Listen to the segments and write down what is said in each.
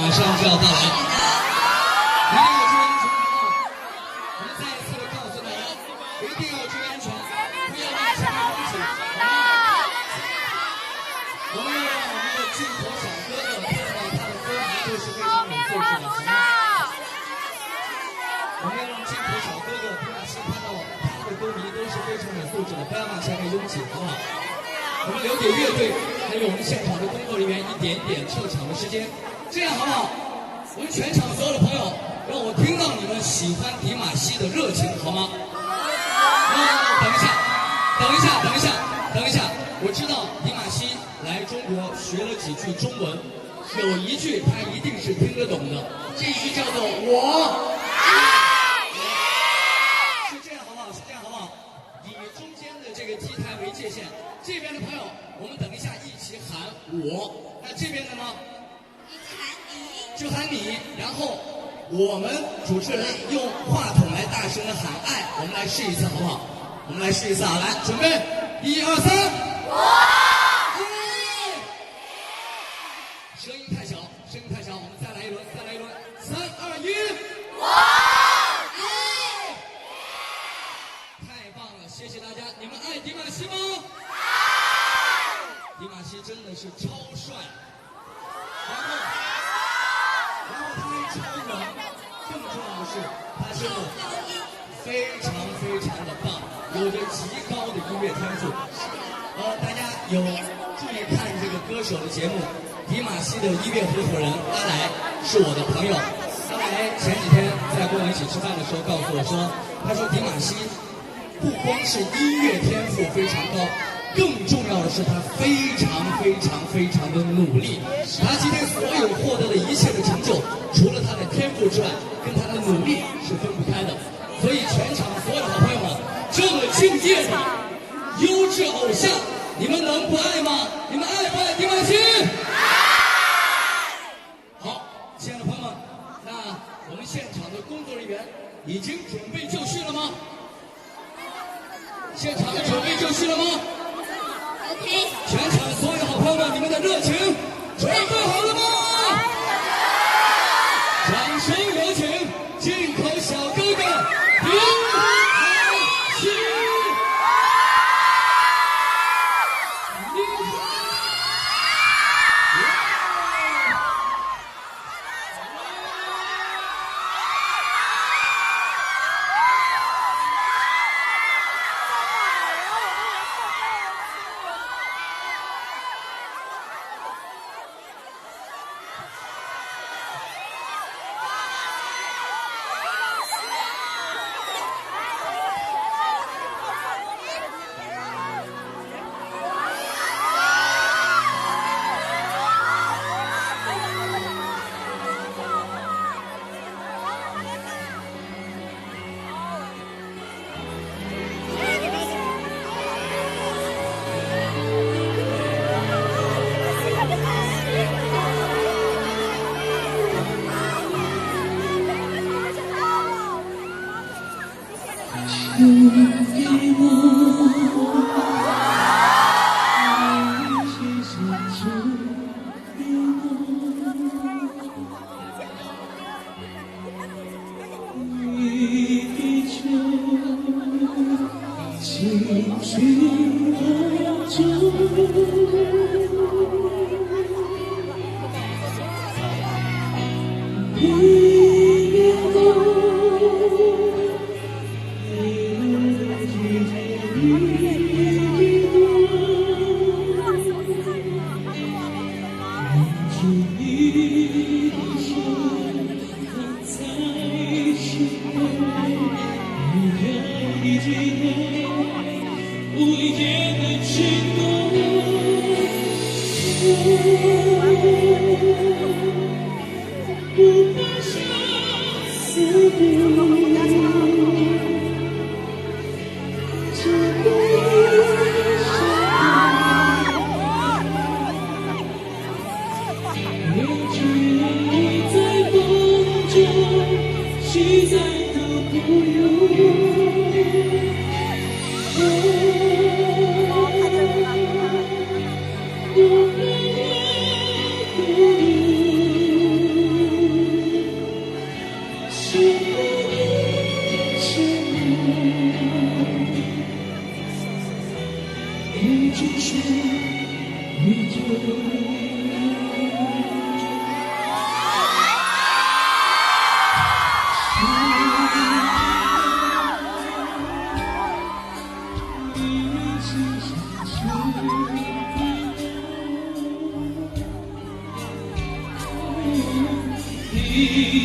马上就要到来。一定要注意安全啊！我们再一次的告诉大家，一定要注意安全，不要往前面拥挤。我们要让我们的镜头小哥哥看到他的歌迷都是非常有素质的，好吗？我们要让镜头小哥哥皮马西看到他的歌迷都是非常有素质的，不要往前面拥挤，好不好？我们留给乐队还有我们现场的工作人员一点点撤场的时间，这样好不好？我们全场所有的朋友，让我听到你们喜欢迪玛希的热情，好吗？等一下，我知道迪玛希来中国学了几句中文，有一句他一定是听得懂的，这一句叫做“我爱你”。是这样好不好？以中间的这个 T 台为界限，这边的朋友，我们等一下一起喊我，那这边的呢？就喊你，然后我们主持人用话筒来大声的喊爱，我们来试一次好不好？我们来试一次啊，来，准备，1、2、3，我爱你。声音太小，我们再来一轮，3、2、1，我爱你。太棒了，谢谢大家，你们爱迪玛希吗？爱。迪玛希真的是超帅，然后他还超冷，更重要的是他真的非常的棒，有着极高的音乐天赋。大家有注意看这个歌手的节目，迪玛希的音乐合伙人阿来是我的朋友。阿来前几天在跟我一起吃饭的时候告诉我说，他说迪玛希不光是音乐天赋非常高，更重要的是他非常的努力。他今天所有获得的一切的成就，除了他的天赋之外，跟他的努力是分不开的。所以全场所有的好朋友们，这么敬业的优质偶像，你们能不爱吗？你们爱不爱迪玛希？好，亲爱的朋友们，那我们现场的工作人员已经准备就绪了吗？现场的准备就绪了吗？全场所有的好朋友们，你们的热情准备好了吗？掌声有请进口小哥哥迪玛希。好，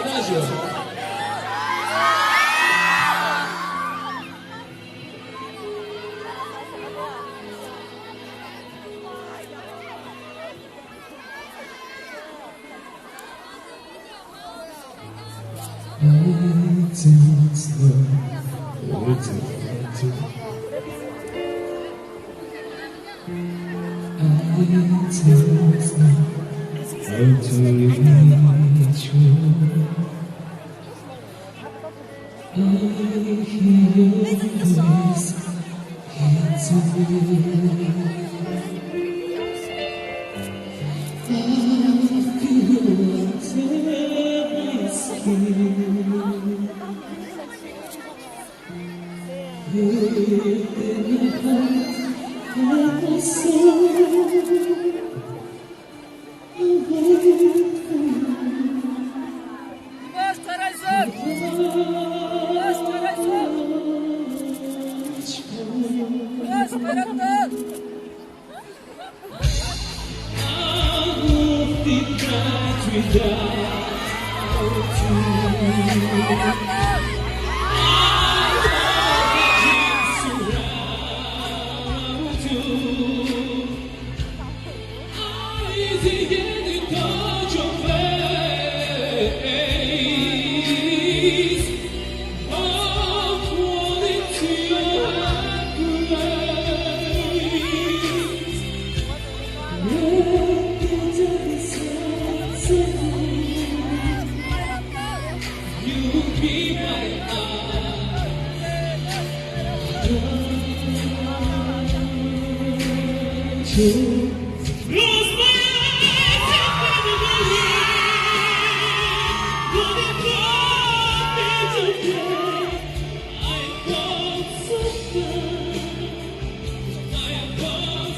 大雪。Close my eyes and finally what it brought me today. I felt so good. I felt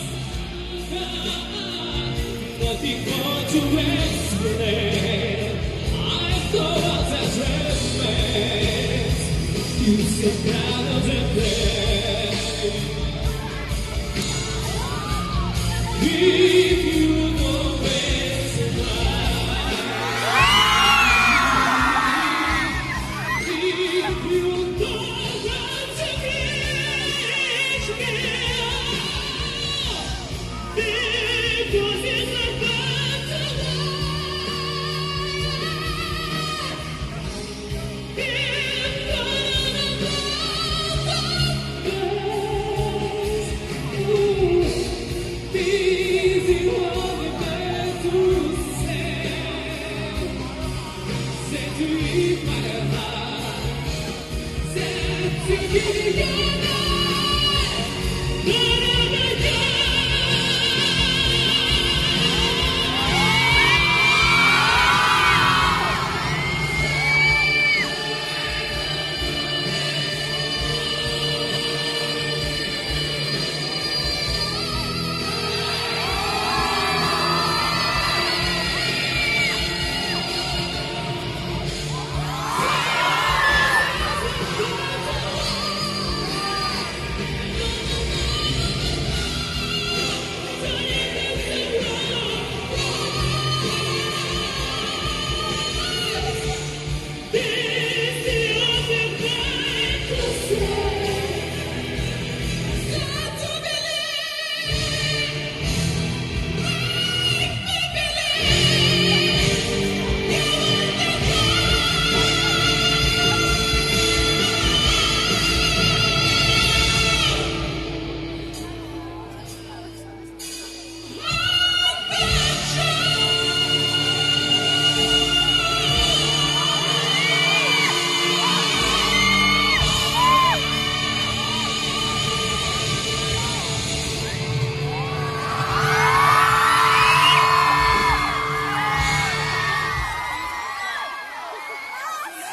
so good. Nothing more to explain. I thought that respect. You said proud of the place. If you always if you don't want to reach me, because it's about to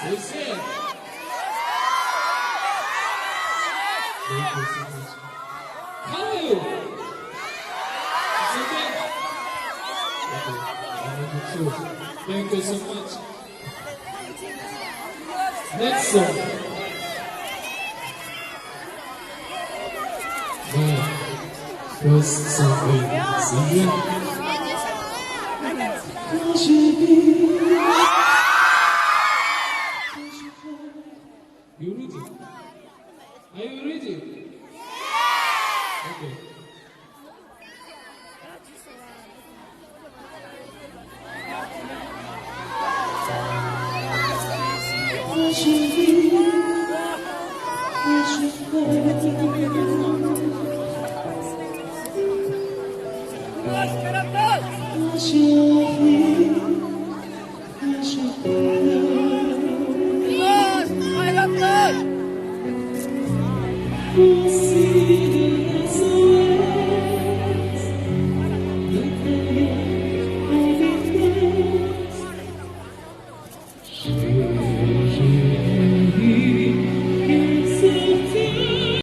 That's it. Thank you so much. Hallelujah. It's okay. Thank you so much. Next song. First song we sing. You ready? Are you ready? Okay. See